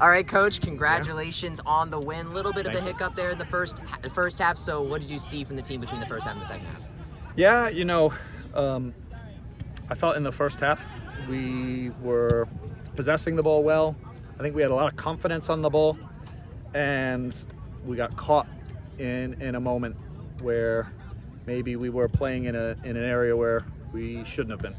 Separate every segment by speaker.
Speaker 1: All right, Coach, congratulations on the win. A little bit of
Speaker 2: Thank
Speaker 1: a hiccup there in the first half. So what did you see from the team between the first half and the second half?
Speaker 2: Yeah, I thought in the first half we were possessing the ball well. I think we had a lot of confidence on the ball, and we got caught in a moment where maybe we were playing in an area where we shouldn't have been.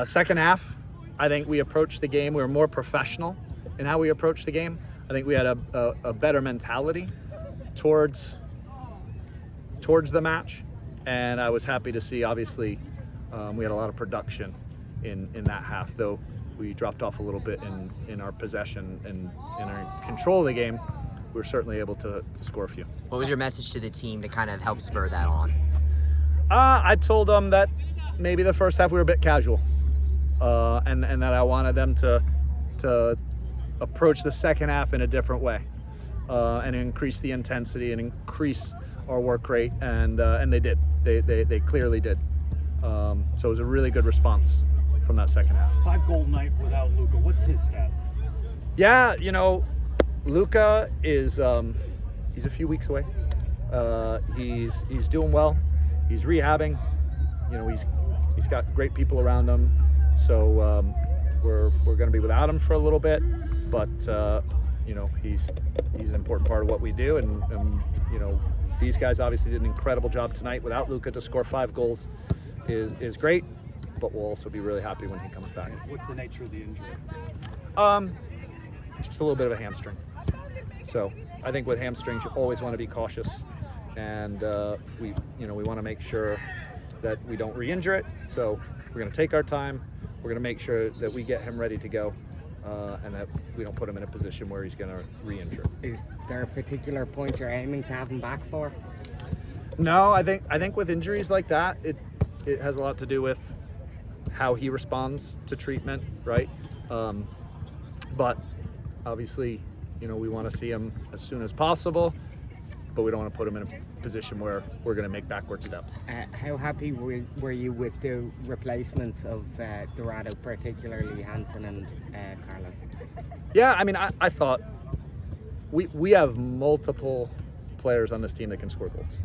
Speaker 2: Second half, I think we approached the game. We were more professional in how we approached the game. I think we had a better mentality towards the match, and I was happy to see. Obviously, we had a lot of production in that half, though we dropped off a little bit in our possession and in our control of the game. We were certainly able to score a few.
Speaker 1: What was your message to the team to kind of help spur that on?
Speaker 2: I told them that maybe the first half we were a bit casual, and that I wanted them to approach the second half in a different way, and increase the intensity and increase our work rate, and they did. They clearly did. So it was a really good response from that second half.
Speaker 3: 5-goal night without Luka. What's his status?
Speaker 2: Yeah, Luka is he's a few weeks away. He's doing well. He's rehabbing. He's got great people around him. So we're going to be without him for a little bit, but he's an important part of what we do, and these guys obviously did an incredible job tonight. Without Luka, to score 5 goals is great, but we'll also be really happy when he comes back.
Speaker 3: What's the nature of the injury?
Speaker 2: Just a little bit of a hamstring. So I think with hamstrings, you always want to be cautious, and we want to make sure that we don't re-injure it. So we're going to take our time. We're going to make sure that we get him ready to go, and that we don't put him in a position where he's going to re-injure.
Speaker 4: Is there a particular point you're aiming to have him back for?
Speaker 2: No, I think with injuries like that, it has a lot to do with how he responds to treatment, right? But obviously, we want to see him as soon as possible, but we don't want to put him in a position where we're going to make backward steps.
Speaker 4: How happy were you with the replacements of Dorado, particularly Hansen and Carlos?
Speaker 2: Yeah, I thought we have multiple players on this team that can score goals,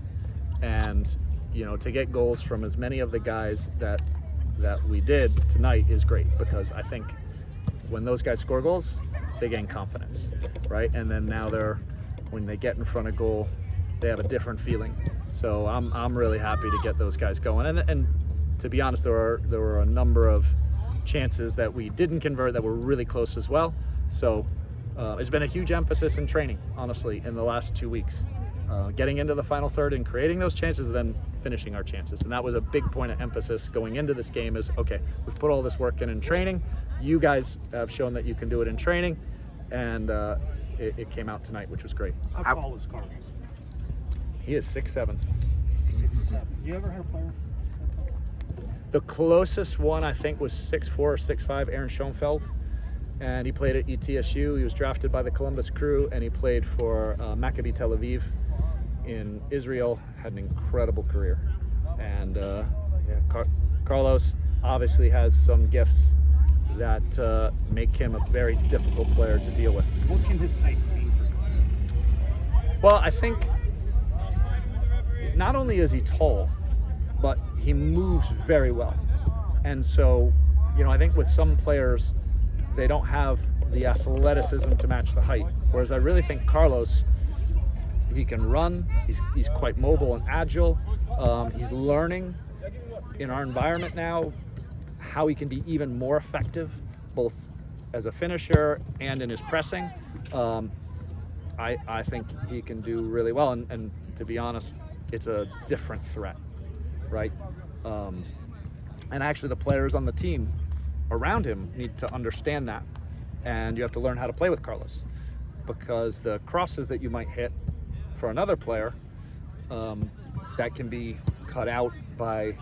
Speaker 2: and to get goals from as many of the guys that we did tonight is great, because I think when those guys score goals, they gain confidence, right? And then now when they get in front of goal, they have a different feeling. So I'm really happy to get those guys going. And to be honest, there were a number of chances that we didn't convert that were really close as well. So it's been a huge emphasis in training, honestly, in the last 2 weeks. Getting into the final third and creating those chances, and then finishing our chances. And that was a big point of emphasis going into this game is, okay, we've put all this work in training. You guys have shown that you can do it in training, and it came out tonight, which was great.
Speaker 3: How tall is Carlos?
Speaker 2: He is 6'7".
Speaker 3: 6'7". You ever had a player?
Speaker 2: The closest one I think was 6'4" or 6'5", Aaron Schoenfeld, and he played at ETSU. He was drafted by the Columbus Crew, and he played for Maccabi Tel Aviv in Israel. Had an incredible career, and Carlos obviously has some gifts that make him a very difficult player to deal with.
Speaker 3: What can his height mean for him?
Speaker 2: Well, I think not only is he tall, but he moves very well. And so, I think with some players, they don't have the athleticism to match the height. Whereas I really think Carlos, he can run, he's quite mobile and agile. He's learning in our environment now how he can be even more effective, both as a finisher and in his pressing. I think he can do really well, and to be honest, it's a different threat, right? And actually the players on the team around him need to understand that, and you have to learn how to play with Carlos, because the crosses that you might hit for another player, that can be cut out by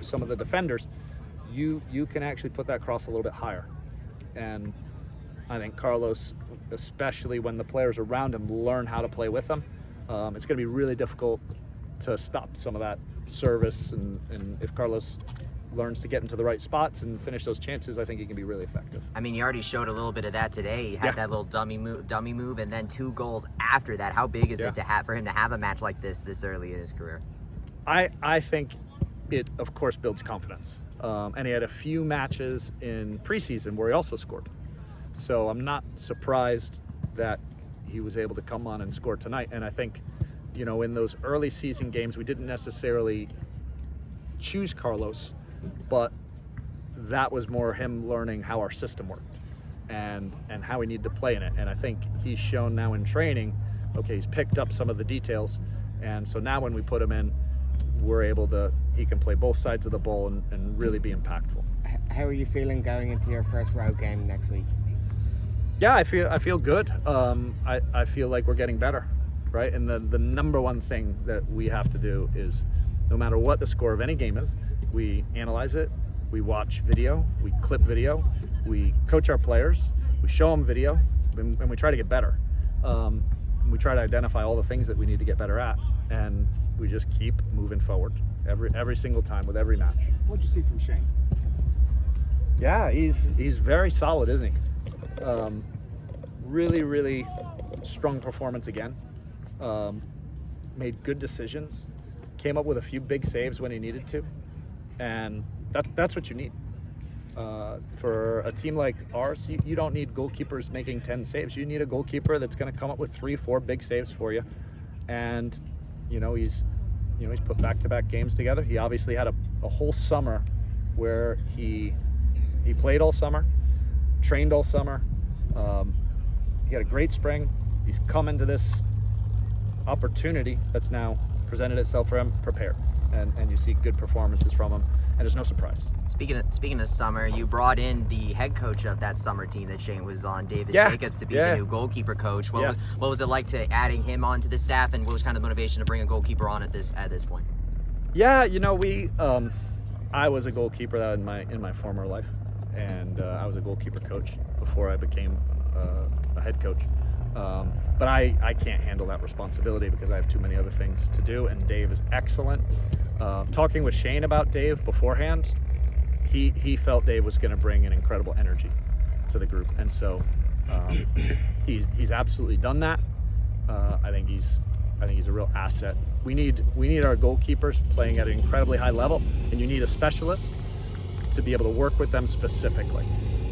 Speaker 2: some of the defenders, you can actually put that cross a little bit higher. And I think Carlos, especially when the players around him learn how to play with him, it's going to be really difficult to stop some of that service. And if Carlos learns to get into the right spots and finish those chances, I think he can be really effective.
Speaker 1: I mean, you already showed a little bit of that today. He had that little dummy move, and then 2 goals after that. How big is it for him to have a match like this early in his career?
Speaker 2: I think it, of course, builds confidence. And he had a few matches in preseason where he also scored. So I'm not surprised that he was able to come on and score tonight. And I think, in those early season games, we didn't necessarily choose Carlos, but that was more him learning how our system worked and how we need to play in it. And I think he's shown now in training, okay, he's picked up some of the details. And so now when we put him in, he can play both sides of the ball and really be impactful.
Speaker 4: How are you feeling going into your first road game next week?
Speaker 2: Yeah, I feel good. I feel like we're getting better, right? And the number one thing that we have to do is, no matter what the score of any game is, we analyze it, we watch video, we clip video, we coach our players, we show them video, and we try to get better. We try to identify all the things that we need to get better at, and we just keep moving forward every single time with every match.
Speaker 3: What'd you see from Shane?
Speaker 2: Yeah, he's very solid, isn't he? Really, really strong performance again. Made good decisions. Came up with a few big saves when he needed to, and that's what you need. For a team like ours, you don't need goalkeepers making 10 saves. You need a goalkeeper that's going to come up with 3-4 big saves for you. And he's put back-to-back games together. He obviously had a whole summer where he played all summer, trained all summer. He had a great spring. He's come into this opportunity that's now presented itself for him prepared, and you see good performances from him, and there's no surprise.
Speaker 1: Speaking of summer, you brought in the head coach of that summer team that Shane was on, David Jacobs, to be the new goalkeeper coach. What was it like to adding him onto the staff, and what was kind of the motivation to bring a goalkeeper on at this point?
Speaker 2: Yeah, I was a goalkeeper in my former life, and I was a goalkeeper coach before I became a head coach. But I can't handle that responsibility because I have too many other things to do, and Dave is excellent. Talking with Shane about Dave beforehand, he felt Dave was going to bring an incredible energy to the group, and so he's absolutely done that. I think he's a real asset. We need our goalkeepers playing at an incredibly high level, and you need a specialist to be able to work with them specifically.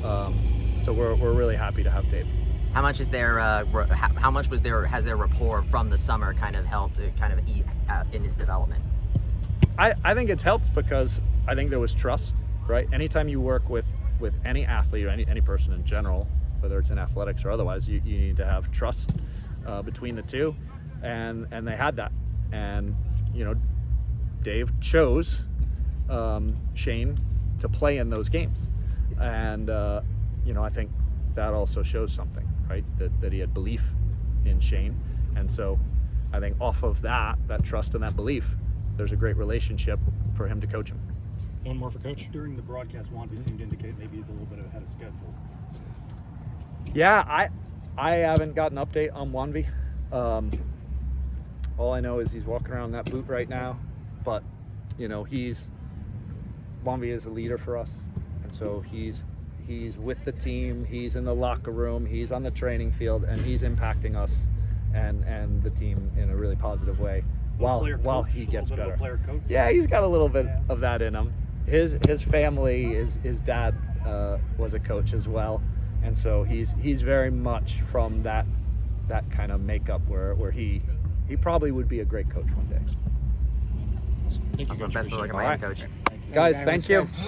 Speaker 2: So we're really happy to have Dave.
Speaker 1: How much has their rapport from the summer kind of helped in his development?
Speaker 2: I think it's helped because I think there was trust, right? Anytime you work with any athlete or any person in general, whether it's in athletics or otherwise, you need to have trust between the two, and they had that. And Dave chose Shane to play in those games, and I think that also shows something, right? That he had belief in Shane, and so I think off of that trust and that belief, there's a great relationship for him to coach him.
Speaker 3: One more for Coach. During the broadcast, Wanby seemed to indicate maybe he's a little bit ahead of schedule.
Speaker 2: Yeah, I haven't got an update on Wanby. All I know is he's walking around that boot right now, but Wanby is a leader for us, and so he's with the team, he's in the locker room, he's on the training field, and he's impacting us and the team in a really positive way while he gets better. Yeah, he's got a little bit of that in him. His family, his dad was a coach as well, and so he's very much from that kind of makeup where he probably would be a great coach one day.
Speaker 3: Thank you,
Speaker 1: Best of luck at Miami, Coach.
Speaker 2: Guys, thank you.